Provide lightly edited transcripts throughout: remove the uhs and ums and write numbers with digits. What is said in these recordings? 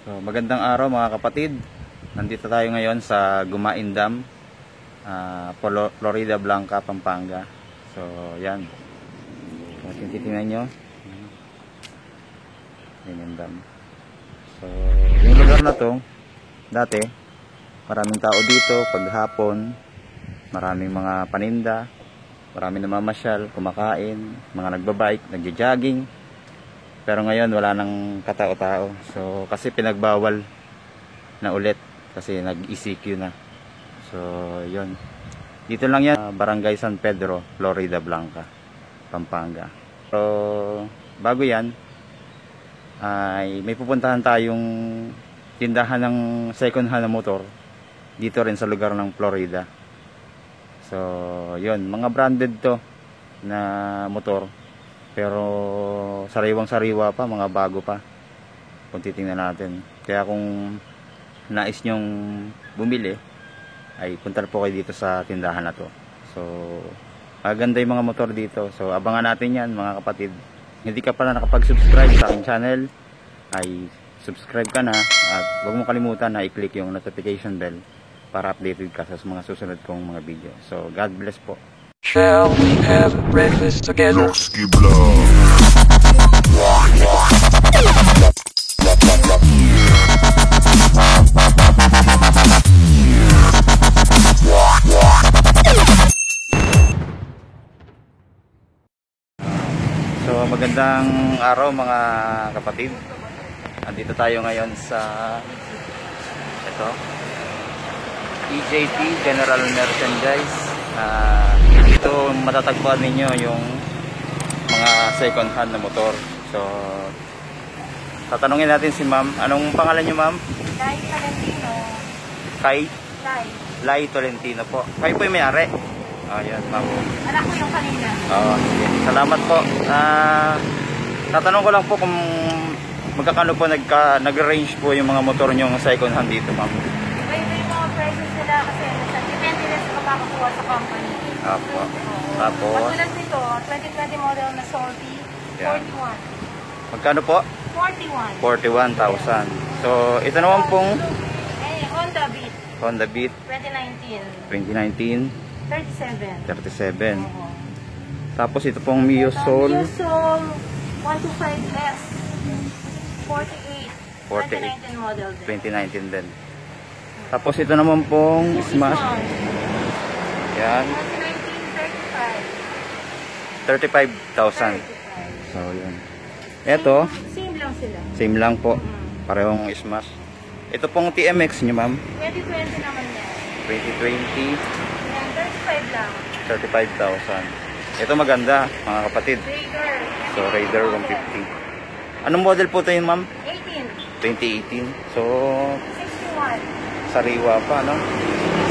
So, magandang araw mga kapatid. Nandito tayo ngayon sa Gumain Dam, Florida Blanca, Pampanga. So, yan. Kung titingnan nyo, yan yung dam. So, yung lugar na to, dati, maraming tao dito paghapon, maraming mga paninda, maraming namamasyal, kumakain, mga nagbabike, nagja-jogging. Pero ngayon wala nang katao-tao. So kasi pinagbawal na ulit kasi nag-ECQ na. So yun. Dito lang yan, Barangay San Pedro, Florida Blanca, Pampanga. So bago yan ay may pupuntahan tayong tindahan ng second hand na motor dito rin sa lugar ng Florida. So yun, mga branded to na motor. Pero sariwang-sariwa pa, mga bago pa kung titingnan natin. Kaya kung nais nyong bumili ay punta po kayo dito sa tindahan na to. So maganda yung mga motor dito. So abangan natin yan mga kapatid. Hindi ka pala nakapag-subscribe sa aking channel ay subscribe ka na. At huwag mo kalimutan na i-click yung notification bell para updated ka sa mga susunod kong mga video. So God bless po. Shall we have breakfast together? So magandang araw mga kapatid. Andito tayo ngayon sa ito, EJT General Merchandise. Dito matatagpuan ninyo yung mga second hand na motor. So tatanungin natin si ma'am. Anong pangalan niyo ma'am? Lai Tolentino. Lai Tolentino po. Kayo po yung may-ari? Ayan ma'am. Anak ko yung kanina. Sige. Salamat po. Tatanong ko lang po kung magkakano po nag-range po yung mga motor nyo second hand dito ma'am. Iba yung mga prices nila kasi depende rin sa makakakuha sa company. Apo. Tapos Pagkulat nito, 2020 model na Salty, Yeah. 41. magkano po? 41. 41,000. So ito naman pong Honda Beat, Honda Beat 2019, 2019 37. 37. Oo. Tapos ito pong Mio Soul Mio Soul 125S, 48. 48. 2019 model din. 2019 din. Tapos ito naman pong Smash. Yan. 35,000. So yun. Ito, Same lang sila. same lang po. Parehong Smash. Ito pong TMX nyo ma'am. 2020 naman yan. 2020, Yan, 35 lang. 35,000. Ito maganda mga kapatid. Raider. So Raider 150. Anong model po ito yun ma'am? 18. 2018. So 61. sariwa pa no?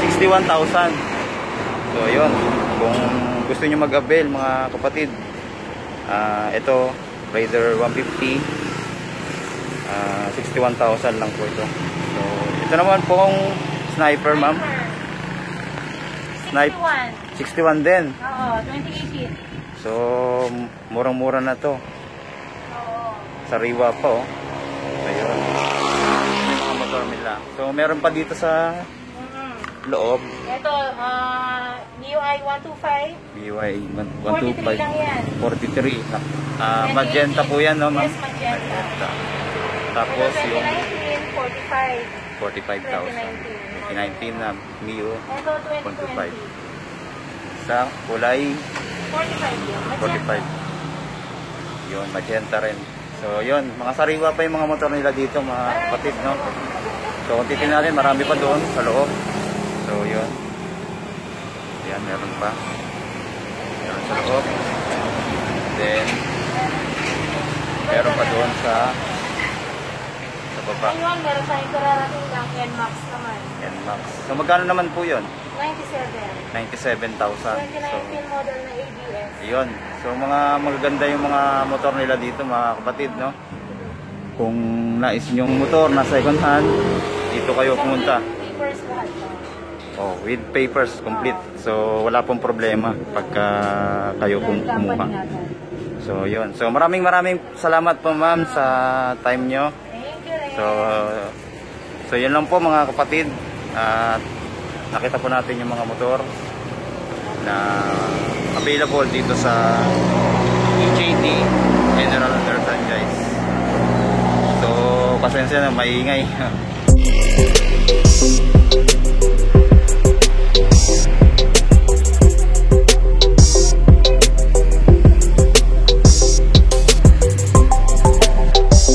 61,000. So yun, kung gusto nyo mag-avail mga kapatid, ito Raider 150, 61,000 lang po ito. So ito naman pong Sniper ma'am. 61 din. Oo, 2018. So murang-mura na to. Oo. Sariwa pa oh. Ayun, mga motor nila. So meron pa dito sa loob. Ito, MIUI 125. BY 43 lang 125 yan. 43. Magenta po yan no ma'am? Yes, magenta. Tapos Ito, yung 2019, 45. 45,000. 2019 na Mio Ito, 125. 2020. Sa kulay 45 yun. 45. Yun, magenta rin. So yun, mga sariwa pa yung mga motor nila dito mga kapatid no. So kung titignan natin, marami pa doon sa loob. So yun. Yan, meron pa. Meron sa loob. Then meron pa doon sa baba. Ayun, meron tayong kararating ng NMAX naman. NMAX. So magkano naman po yun? 97. 97,000. 2019 model na ABS. Ayun. So mga magaganda yung mga motor nila dito mga kapatid no. Kung nais nyong motor na second hand, dito kayo pumunta. Papers lahat. Oh, with papers complete. So wala pong problema pagka kayo kumuha. So yun. So maraming salamat po ma'am sa time nyo. Thank you. So yan lang po mga kapatid. At nakita po natin yung mga motor na available dito sa EJT General Merchandise. So pasensya na, maingay.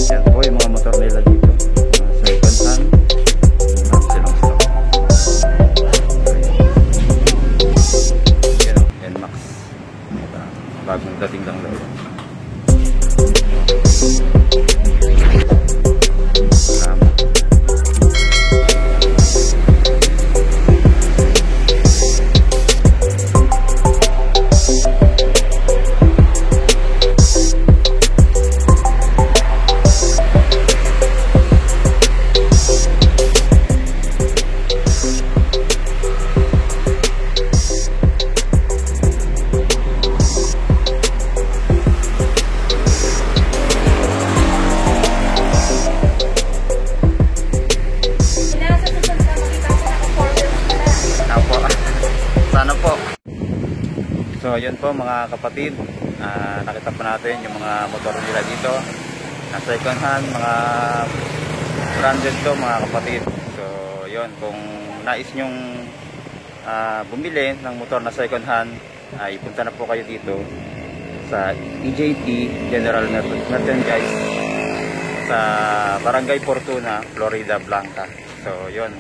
Yan po yung mga motor nila dito. Second hand. Silang stock. Yan o, NMAX. Bagong dating lang daw. Sana po. So yun po mga kapatid, nakita po natin yung mga motor nila dito na second hand, mga branded to mga kapatid. So yun, kung nais nyong bumili ng motor na second hand, ay punta na po kayo dito sa EJT General Merchandise sa Barangay Fortuna, Florida Blanca. So yun,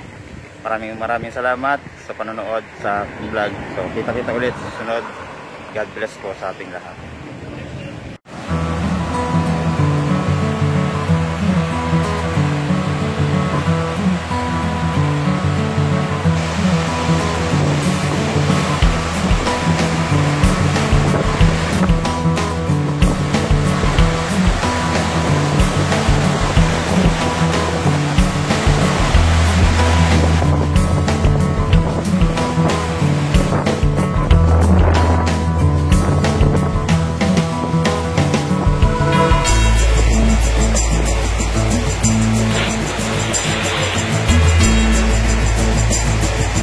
maraming salamat sa panonood sa vlog. So kita-kita ulit sa susunod. God bless po sa ating lahat.